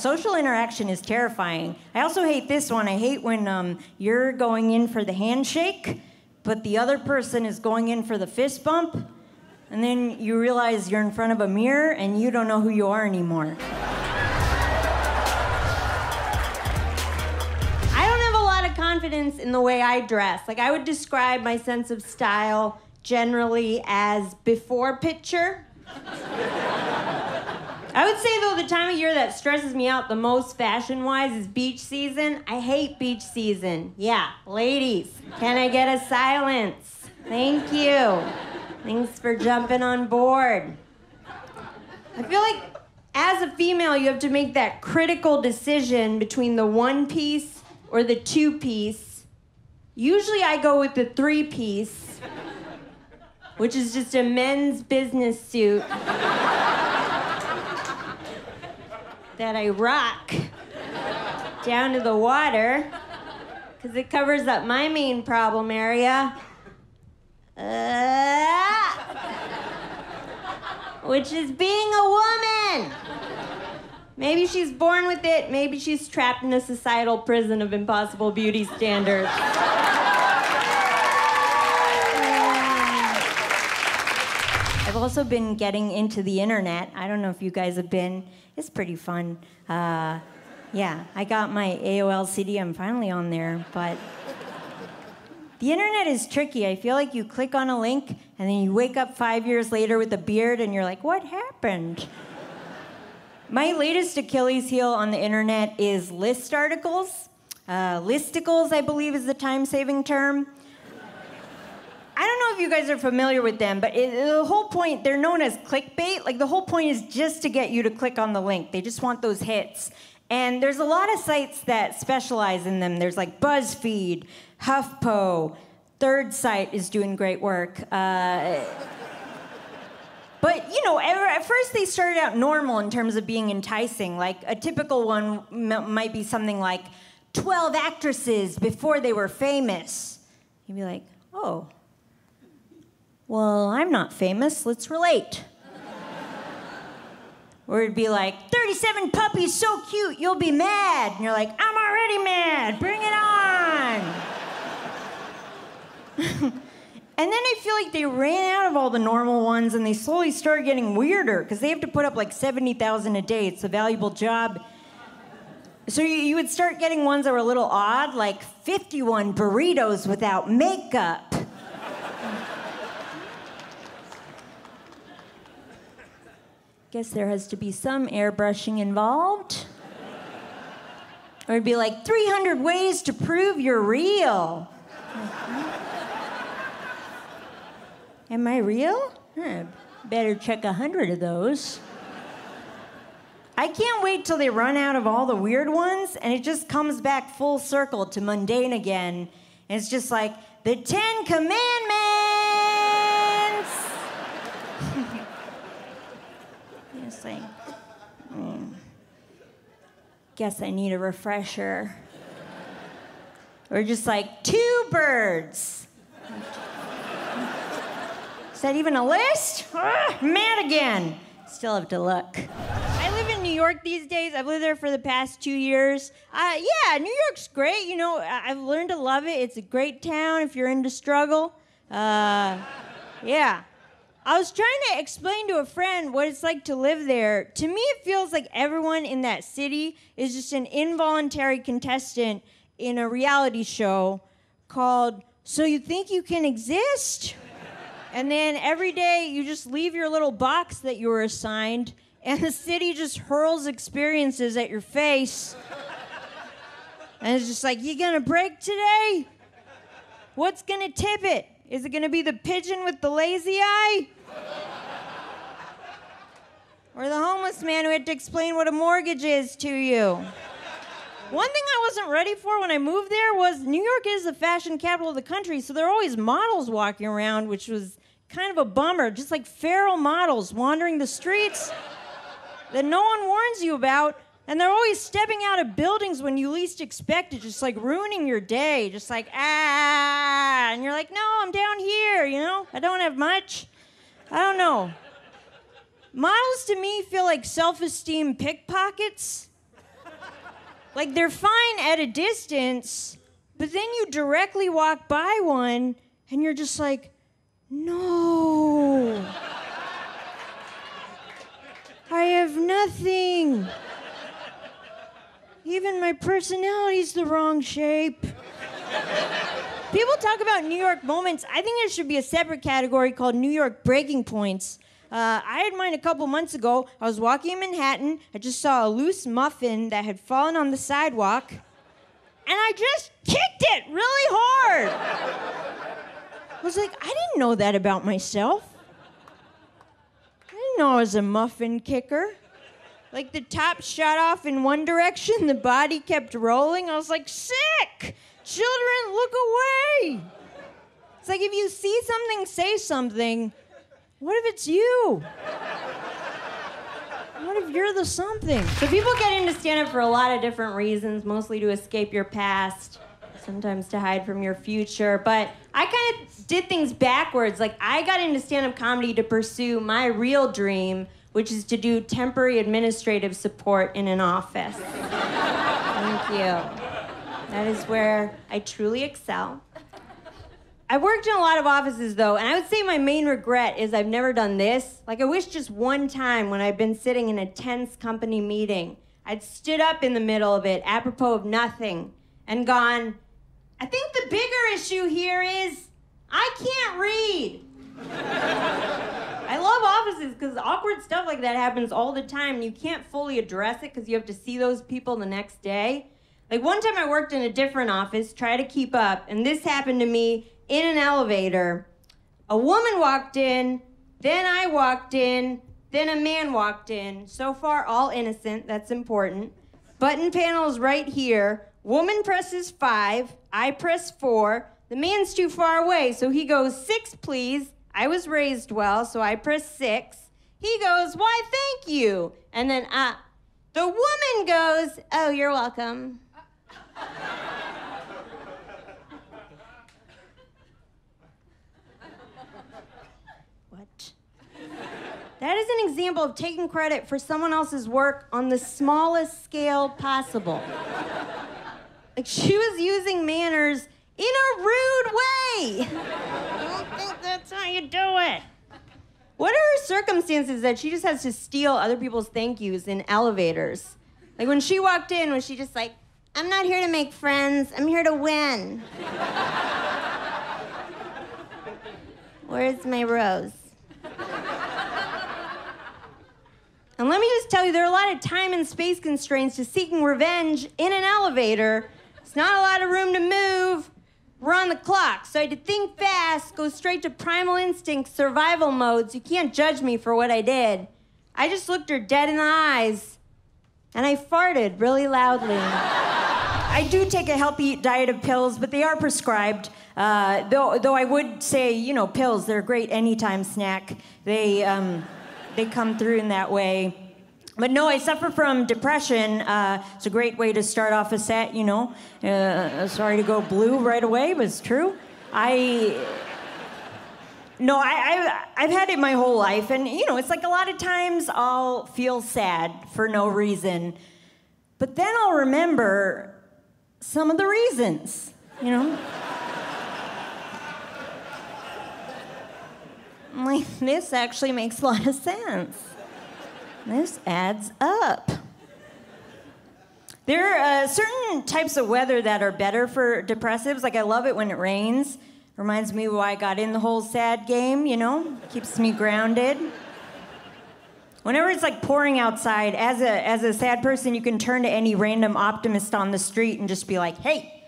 social interaction is terrifying. I also hate this one. I hate when you're going in for the handshake, but the other person is going in for the fist bump, and then you realize you're in front of a mirror and you don't know who you are anymore. I don't have a lot of confidence in the way I dress. Like, I would describe my sense of style generally as before picture. I would say, though, the time of year that stresses me out the most fashion-wise is beach season. I hate beach season. Yeah, ladies, can I get a silence? Thank you. Thanks for jumping on board. I feel like as a female, you have to make that critical decision between the one-piece or the two-piece. Usually I go with the three-piece, which is just a men's business suit that I rock down to the water because it covers up my main problem area, which is being a woman. Maybe she's born with it, maybe she's trapped in a societal prison of impossible beauty standards. I've also been getting into the internet. I don't know if you guys have been. It's pretty fun. Yeah, I got my AOL CD. I'm finally on there, but the internet is tricky. I feel like you click on a link and then you wake up 5 years later with a beard and you're like, what happened? My latest Achilles heel on the internet is list articles. Listicles, I believe, is the time-saving term. I don't know if you guys are familiar with them, but the whole point, they're known as clickbait. Like, the whole point is just to get you to click on the link. They just want those hits. And there's a lot of sites that specialize in them. There's like BuzzFeed, HuffPo, Third Site is doing great work. But, you know, at first they started out normal in terms of being enticing. Like, a typical one might be something like 12 actresses before they were famous. You'd be like, oh. Well, I'm not famous, let's relate. Or it'd be like, 37 puppies, so cute, you'll be mad. And you're like, I'm already mad, bring it on. And then I feel like they ran out of all the normal ones and they slowly started getting weirder because they have to put up like 70,000 a day. It's a valuable job. So you would start getting ones that were a little odd, like 51 burritos without makeup. Guess there has to be some airbrushing involved. Or it'd be like 300 ways to prove you're real. Am I real? Better check 100 of those. I can't wait till they run out of all the weird ones and it just comes back full circle to mundane again. And it's just like, the 10 Commandments! It's like, guess I need a refresher. Or just like, 2 birds. Is that even a list? Mad again. Still have to look. I live in New York these days. I've lived there for the past 2 years. Yeah, New York's great. You know, I've learned to love it. It's a great town if you're into struggle. Yeah. I was trying to explain to a friend what it's like to live there. To me, it feels like everyone in that city is just an involuntary contestant in a reality show called So You Think You Can Exist? And then every day you just leave your little box that you were assigned and the city just hurls experiences at your face. And it's just like, you gonna break today? What's gonna tip it? Is it gonna be the pigeon with the lazy eye? Or the homeless man who had to explain what a mortgage is to you? One thing I wasn't ready for when I moved there was New York is the fashion capital of the country, so there are always models walking around, which was kind of a bummer, just like feral models wandering the streets that no one warns you about. And they're always stepping out of buildings when you least expect it, just like ruining your day, just like, and you're like, no, I'm down here, you know? I don't have much. I don't know. Models to me feel like self-esteem pickpockets. Like, they're fine at a distance, but then you directly walk by one, and you're just like, no. I have nothing. Even my personality's the wrong shape. People talk about New York moments. I think there should be a separate category called New York breaking points. I had mine a couple months ago. I was walking in Manhattan. I just saw a loose muffin that had fallen on the sidewalk. And I just kicked it really hard. I was like, I didn't know that about myself. I didn't know I was a muffin kicker. Like, the top shot off in one direction, the body kept rolling. I was like, sick! Children, look away! It's like, if you see something, say something. What if it's you? What if you're the something? So people get into stand-up for a lot of different reasons, mostly to escape your past, sometimes to hide from your future. But I kind of did things backwards. Like, I got into stand-up comedy to pursue my real dream, which is to do temporary administrative support in an office. Thank you. That is where I truly excel. I worked in a lot of offices, though, and I would say my main regret is I've never done this. Like, I wish just one time when I've been sitting in a tense company meeting, I'd stood up in the middle of it, apropos of nothing, and gone, I think the bigger issue here is I can't read. I love offices because awkward stuff like that happens all the time, and you can't fully address it because you have to see those people the next day. Like, one time I worked in a different office, try to keep up, and this happened to me in an elevator. A woman walked in, then I walked in, then a man walked in. So far, all innocent, that's important. Button panel is right here. Woman presses 5, I press 4. The man's too far away, so he goes, 6, please. I was raised well, so I press 6. He goes, why, thank you. And then, the woman goes, oh, you're welcome. What? That is an example of taking credit for someone else's work on the smallest scale possible. Like, she was using manners in a rude way. I don't think that's how you do it. What are her circumstances that she just has to steal other people's thank yous in elevators? Like, when she walked in, was she just like, I'm not here to make friends, I'm here to win. Where's my rose? And let me just tell you, there are a lot of time and space constraints to seeking revenge in an elevator. It's not a lot of room to move. We're on the clock, so I had to think fast, go straight to primal instinct survival modes. You can't judge me for what I did. I just looked her dead in the eyes, and I farted really loudly. I do take a healthy diet of pills, but they are prescribed. Though I would say, pills, they're a great anytime snack. They come through in that way. But no, I suffer from depression. It's a great way to start off a set, sorry to go blue right away, but it's true. I've had it my whole life, and, it's like a lot of times I'll feel sad for no reason, but then I'll remember some of the reasons, I'm like, this actually makes a lot of sense. This adds up. There are certain types of weather that are better for depressives. Like, I love it when it rains. Reminds me why I got in the whole sad game, Keeps me grounded. Whenever it's like pouring outside, as a sad person, you can turn to any random optimist on the street and just be like, hey,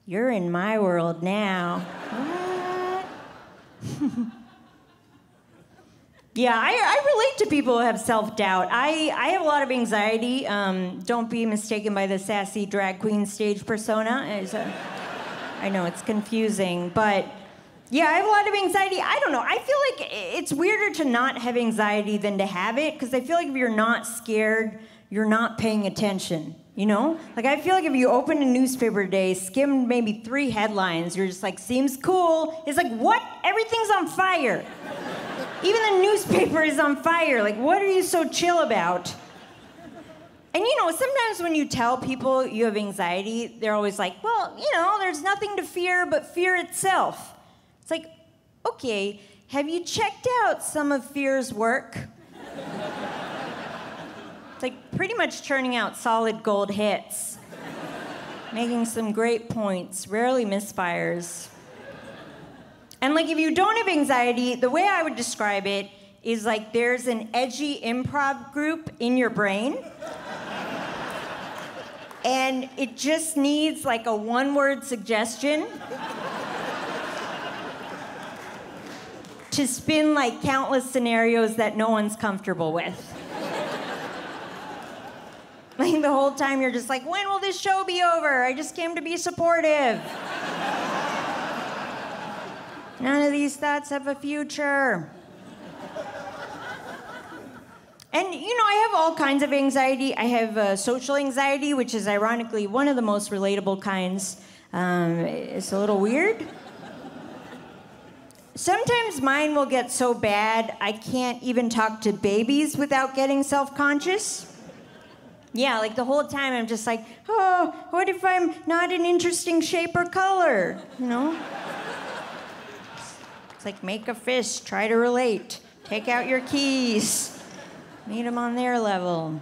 you're in my world now. What? Yeah, I relate to people who have self-doubt. I have a lot of anxiety. Don't be mistaken by the sassy drag queen stage persona. I know it's confusing, but yeah, I have a lot of anxiety. I don't know. I feel like it's weirder to not have anxiety than to have it, because I feel like if you're not scared, you're not paying attention, Like, I feel like if you open a newspaper today, skim maybe 3 headlines, you're just like, seems cool. It's like, what? Everything's on fire. Even the newspaper is on fire. Like, what are you so chill about? And sometimes when you tell people you have anxiety, they're always like, well, there's nothing to fear but fear itself. It's like, okay, have you checked out some of fear's work? It's like pretty much churning out solid gold hits, making some great points, rarely misfires. And like if you don't have anxiety, the way I would describe it is like there's an edgy improv group in your brain. And it just needs like a one-word suggestion to spin like countless scenarios that no one's comfortable with. Like the whole time you're just like, when will this show be over? I just came to be supportive. None of these thoughts have a future. And, I have all kinds of anxiety. I have social anxiety, which is ironically one of the most relatable kinds. It's a little weird. Sometimes mine will get so bad, I can't even talk to babies without getting self-conscious. Yeah, like the whole time I'm just like, oh, what if I'm not an interesting shape or color? It's like, make a fist, try to relate, take out your keys. Meet them on their level.